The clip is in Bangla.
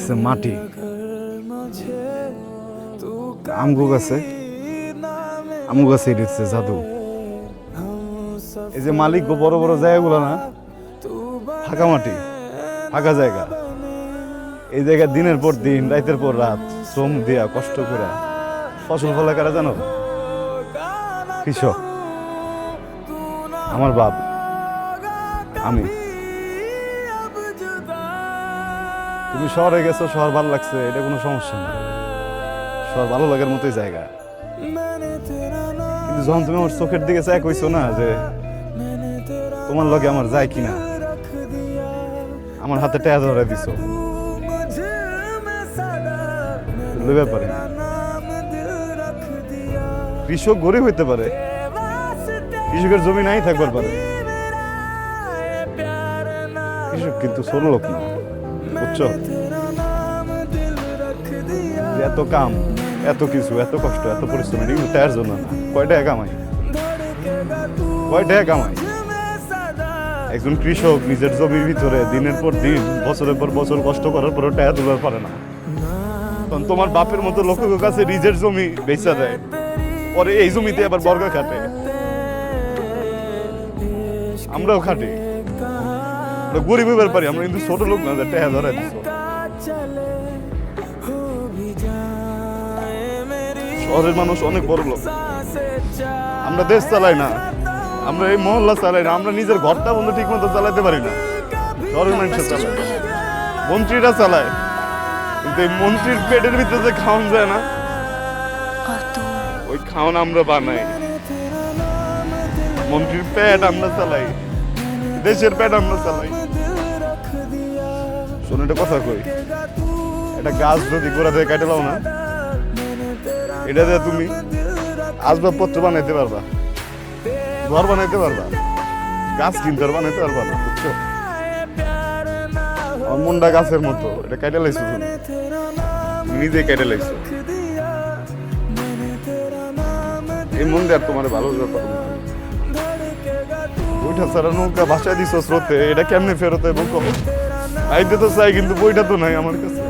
আছে মাটি, আমগো গাছে দিচ্ছে জাদু। এই যে মালিক বড় বড় জায়গাগুলো না, ফাঁকা মাটি, ফাঁকা জায়গা, এই জায়গায় দিনের পর দিন রাতের পর রাত শ্রম দিয়া কষ্ট করে ফসল ফলা কারা জানো? কৃষক, আমার বাপ, আমি। তুমি শহরে গেছো, শহর ভালো লাগছে, এটা কোনো সমস্যা না, শহর ভালো লাগার মতোই জায়গা। কিন্তু যখন তুমি আমার চোখের দিকে চাই কইছো না যে তোমার লগে আমার যায় কিনা, আমার হাতে টাকা ধরে দিছো, ব্যাপারে কৃষক গরিব হইতে পারে, কৃষকের জমি নাই থাকবার পারে, কৃষক কিন্তু ছোট লোক না, বুঝছো? এত কাম, এত কিছু, এত কষ্ট, এত পরিশ্রম, এগুলো তার জন্য না। কয় টাকা কামাই, কয় টাকা কামাই? একজন কৃষক নিজের জমির ভিতরে দিনের পর দিন, বছরের পর বছর কষ্ট করার পরেও টাকা তোলার পারে না। কারণ তোমার বাপের মতো লোকের কাছে নিজের জমি বেচা দেয়, পরে এই জমিতে আবার বর্গা খাটে। আমরাও খাটি, গরিব হইবার পারি, আমরা কিন্তু ছোট লোক না যে টাকা ধরে দিচ্ছ। শহরের মানুষ অনেক বড় লোক, আমরা দেশ চালাই না, আমরা এই মহল্লা চালাই না, আমরা নিজের ঘরটা বন্ধু ঠিক মতো চালাতে পারি না। শহরের মানুষ চালায়, মন্ত্রীরা চালায়, কিন্তু এই মন্ত্রীর পেটের ভিতরে যে খাওয়ান যায় না, ওই খাওয়ান আমরা বানাই। মন্ত্রীর পেট আমরা চালাই, দেশের পেট আমরা চালাই। শোনো, একটা কথা কই, একটা গাছ যদি গোড়া থেকে কেটে লাও না, এটা দিয়ে তুমি আসবাবপত্র বানাইতে পারবা, ঘর বানাইতে পারবা, গাছ কিনতে বানাইতে পারবা না, বুঝছো? আমার মনটা গাছের মতো, এটা কেটে লাইছো, তুমি নিজে কেটে লাইছো। এই মন দিয়ে আর তোমার ভালো ব্যাপার, বইটা ছাড়া নৌকা ভাষায় দিছো স্রোতে, এটা কেমনে ফেরত? এবং আইতে তো চাই, কিন্তু বইটা তো নাই আমার কাছে।